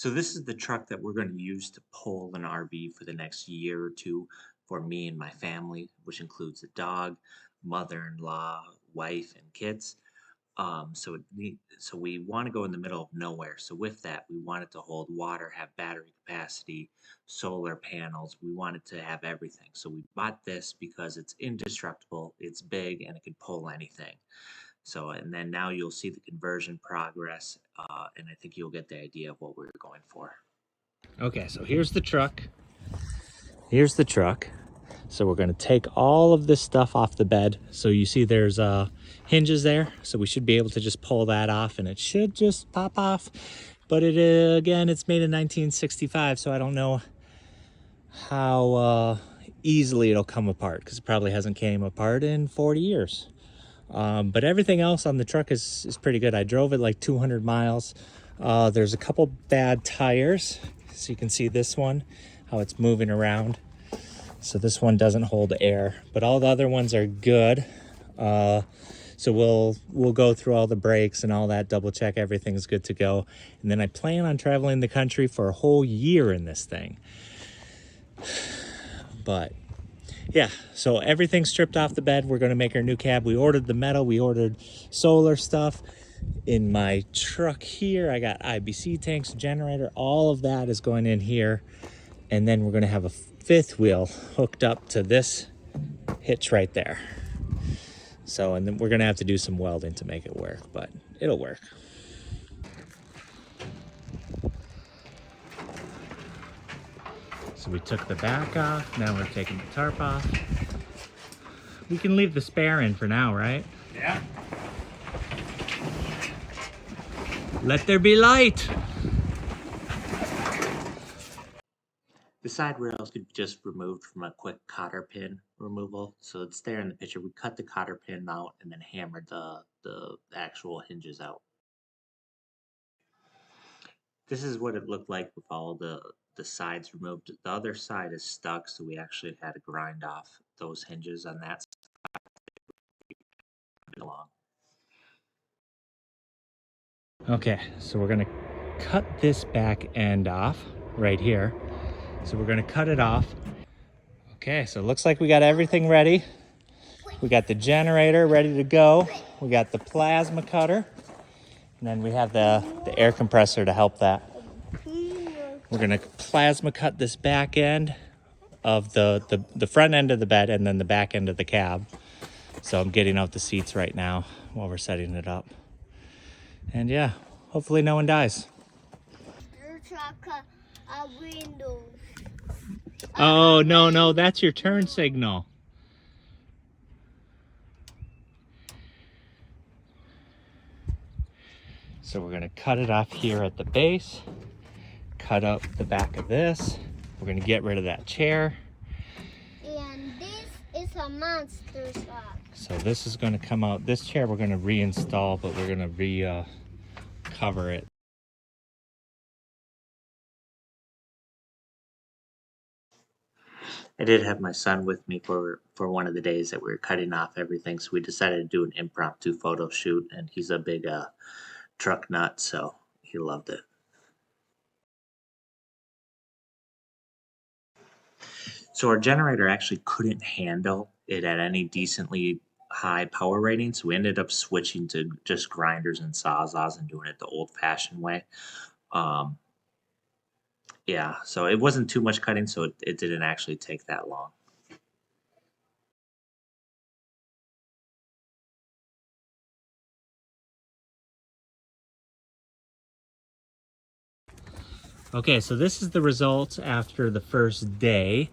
So this is the truck that we're going to use to pull an RV for the next year or two for me and my family, which includes a dog, mother-in-law, wife, and kids. So we want to go in the middle of nowhere. So with that, we want it to hold water, have battery capacity, solar panels. We want it to have everything. So we bought this because it's indestructible, it's big, and it can pull anything. So, and then now you'll see the conversion progress, and I think you'll get the idea of what we're going for. Okay, so here's the truck. Here's the truck. So we're going to take all of this stuff off the bed. So you see there's hinges there. So we should be able to just pull that off and it should just pop off. But it again, it's made in 1965, so I don't know how easily it'll come apart because it probably hasn't came apart in 40 years. But everything else on the truck is pretty good. I drove it like 200 miles. There's a couple bad tires. So you can see this one, how it's moving around. So this one doesn't hold air, but all the other ones are good. So we'll go through all the brakes and all that, double check everything's good to go. And then I plan on traveling the country for a whole year in this thing. But yeah, so everything's stripped off the bed. We're gonna make our new cab. We ordered the metal, we ordered solar stuff. In my truck here, I got IBC tanks, generator, all of that is going in here. And then we're gonna have a fifth wheel hooked up to this hitch right there. So, and then we're gonna have to do some welding to make it work, but it'll work. So we took the back off, now we're taking the tarp off. We can leave the spare in for now, right? Yeah. Let there be light. The side rails could be just removed from a quick cotter pin removal. So it's there in the picture. We cut the cotter pin out and then hammered the actual hinges out. This is what it looked like with all the sides removed. The other side is stuck, so we actually had to grind off those hinges on that side. Along. Okay, so we're gonna cut this back end off right here. So we're gonna cut it off. Okay, so it looks like we got everything ready. We got the generator ready to go. We got the plasma cutter. And then we have the air compressor to help that. We're gonna plasma cut this back end of the front end of the bed and then the back end of the cab. So I'm getting out the seats right now while we're setting it up. And yeah, hopefully no one dies. Windows. Oh, no, that's your turn signal. So we're gonna cut it off here at the base, cut up the back of this. We're gonna get rid of that chair. And this is a monster truck. So this is gonna come out. This chair we're gonna reinstall, but we're gonna cover it. I did have my son with me for one of the days that we were cutting off everything, so we decided to do an impromptu photo shoot, and he's a big truck nut, so he loved it. So our generator actually couldn't handle it at any decently high power rating, so we ended up switching to just grinders and sawzalls and doing it the old-fashioned way. Yeah, so it wasn't too much cutting, so it didn't actually take that long. Okay, so this is the results after the first day.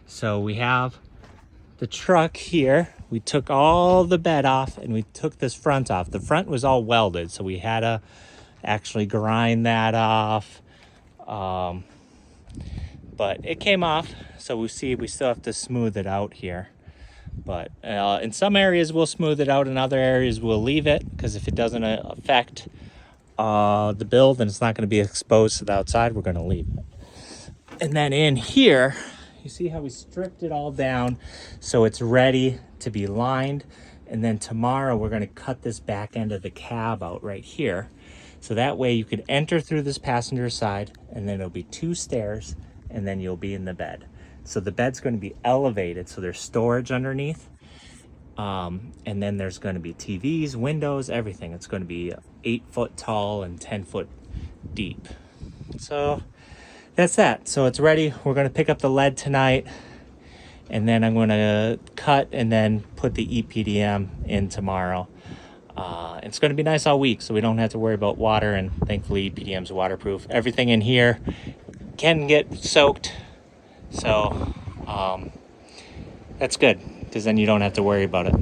So we have the truck here. We took all the bed off and we took this front off. The front was all welded, so we had to actually grind that off. But it came off, so we still have to smooth it out here. But in some areas we'll smooth it out, in other areas we'll leave it, because if it doesn't affect the build and it's not going to be exposed to the outside, we're going to leave it. And then in here, you see how we stripped it all down so it's ready to be lined. And then tomorrow we're going to cut this back end of the cab out right here. So that way you could enter through this passenger side, and then it'll be 2 stairs, and then you'll be in the bed. So the bed's going to be elevated, so there's storage underneath. And then there's going to be TVs, windows, everything. It's going to be 8 foot tall and 10 foot deep. So that's that. So it's ready. We're going to pick up the lead tonight, and then I'm going to cut and then put the EPDM in tomorrow. It's going to be nice all week, so we don't have to worry about water, and thankfully EPDM's waterproof. Everything in here can get soaked, so that's good, because then you don't have to worry about it.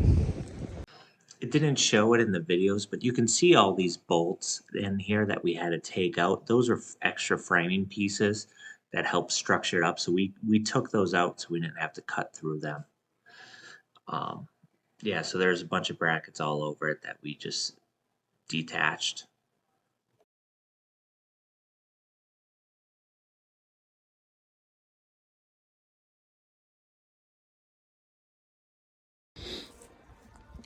It didn't show it in the videos, but you can see all these bolts in here that we had to take out. Those are extra framing pieces that help structure it up. So we took those out so we didn't have to cut through them. Yeah, so there's a bunch of brackets all over it that we just detached.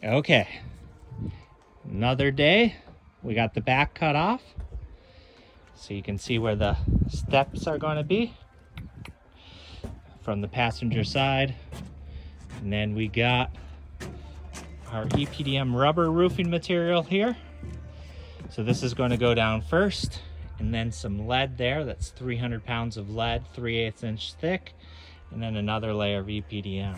Okay, another day. We got the back cut off, so you can see where the steps are going to be from the passenger side. And then we got our EPDM rubber roofing material here. So this is going to go down first, and then some lead there. That's 300 pounds of lead, 3/8 inch thick, and then another layer of EPDM.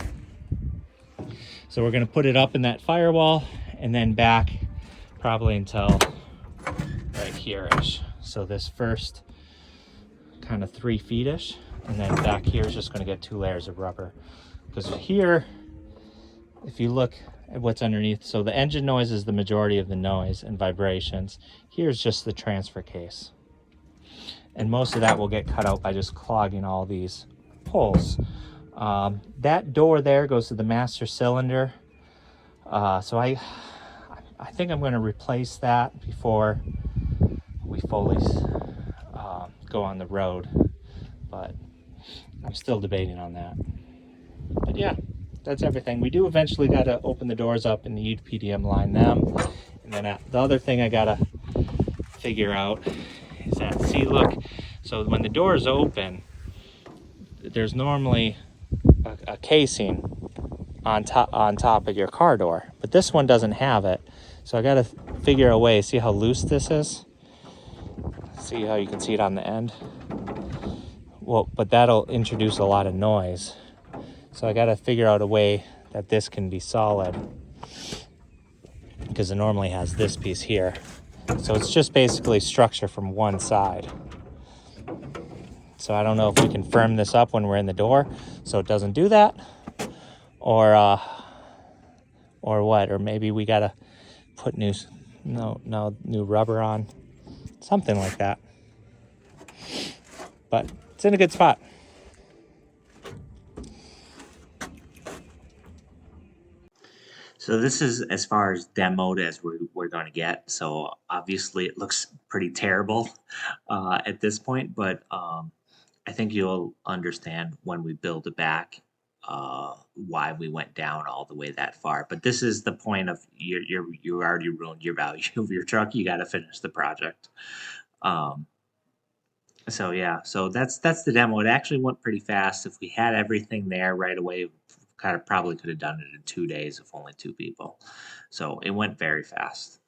So we're going to put it up in that firewall, and then back probably until right here-ish. So this first kind of 3 feet-ish, and then back here is just going to get 2 layers of rubber. Because here, if you look at what's underneath, so the engine noise is the majority of the noise and vibrations. Here's just the transfer case. And most of that will get cut out by just clogging all these holes. That door there goes to the master cylinder. So I think I'm going to replace that before we fully go on the road. But I'm still debating on that. But yeah, that's everything. We do eventually got to open the doors up and the EPDM line them. And then the other thing I got to figure out is that, see, look, so when the doors open, there's normally a casing on top of your car door, but this one doesn't have it. So I got to figure a way. See how loose this is? See how you can see it on the end? Well, but that'll introduce a lot of noise. So I got to figure out a way that this can be solid, because it normally has this piece here. So it's just basically structure from one side. So I don't know if we can firm this up when we're in the door so it doesn't do that, or what, or maybe we gotta put new rubber on, something like that. But it's in a good spot. So this is as far as demoed as we're going to get. So obviously it looks pretty terrible at this point, but I think you'll understand when we build it back why we went down all the way that far. But this is the point of you already ruined your value of your truck. You got to finish the project. Um, so yeah, so that's the demo. It actually went pretty fast. If we had everything there right away, kind of probably could have done it in 2 days if only 2 people. So it went very fast.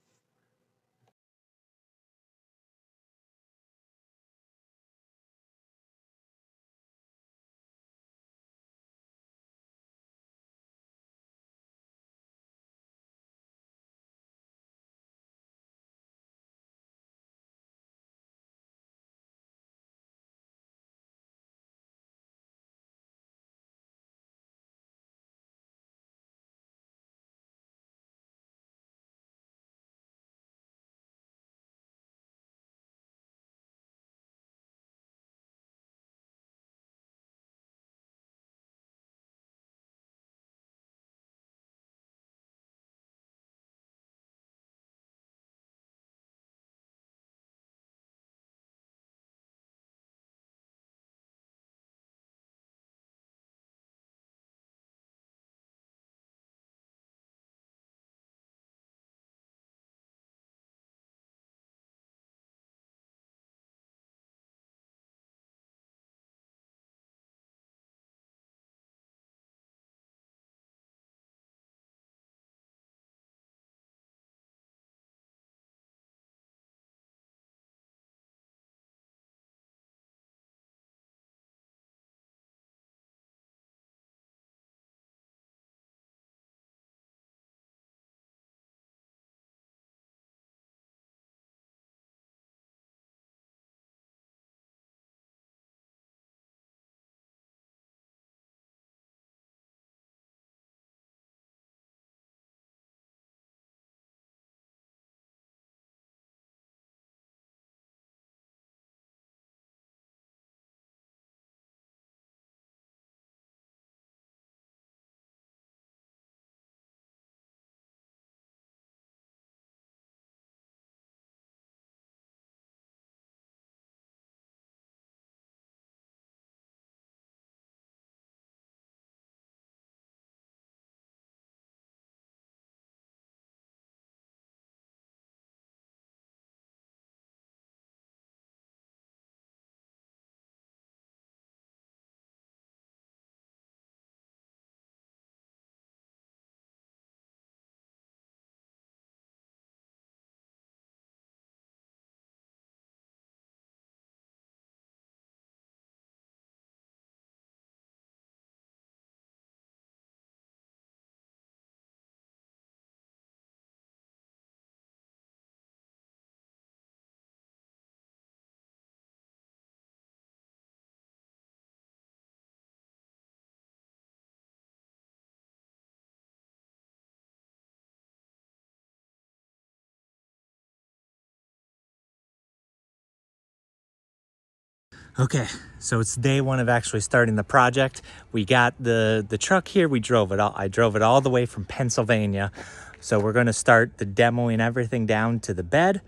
Okay, so it's day one of actually starting the project. We got the truck here. We drove it all. I drove it all the way from Pennsylvania. So we're going to start the demoing everything down to the bed.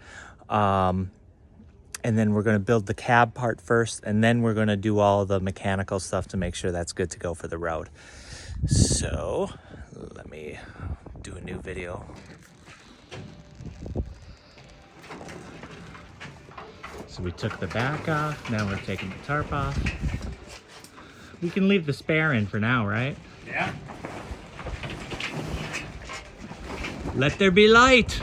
And then we're going to build the cab part first. And then we're going to do all the mechanical stuff to make sure that's good to go for the road. So let me do a new video. So we took the back off, now we're taking the tarp off. We can leave the spare in for now, right? Yeah. Let there be light.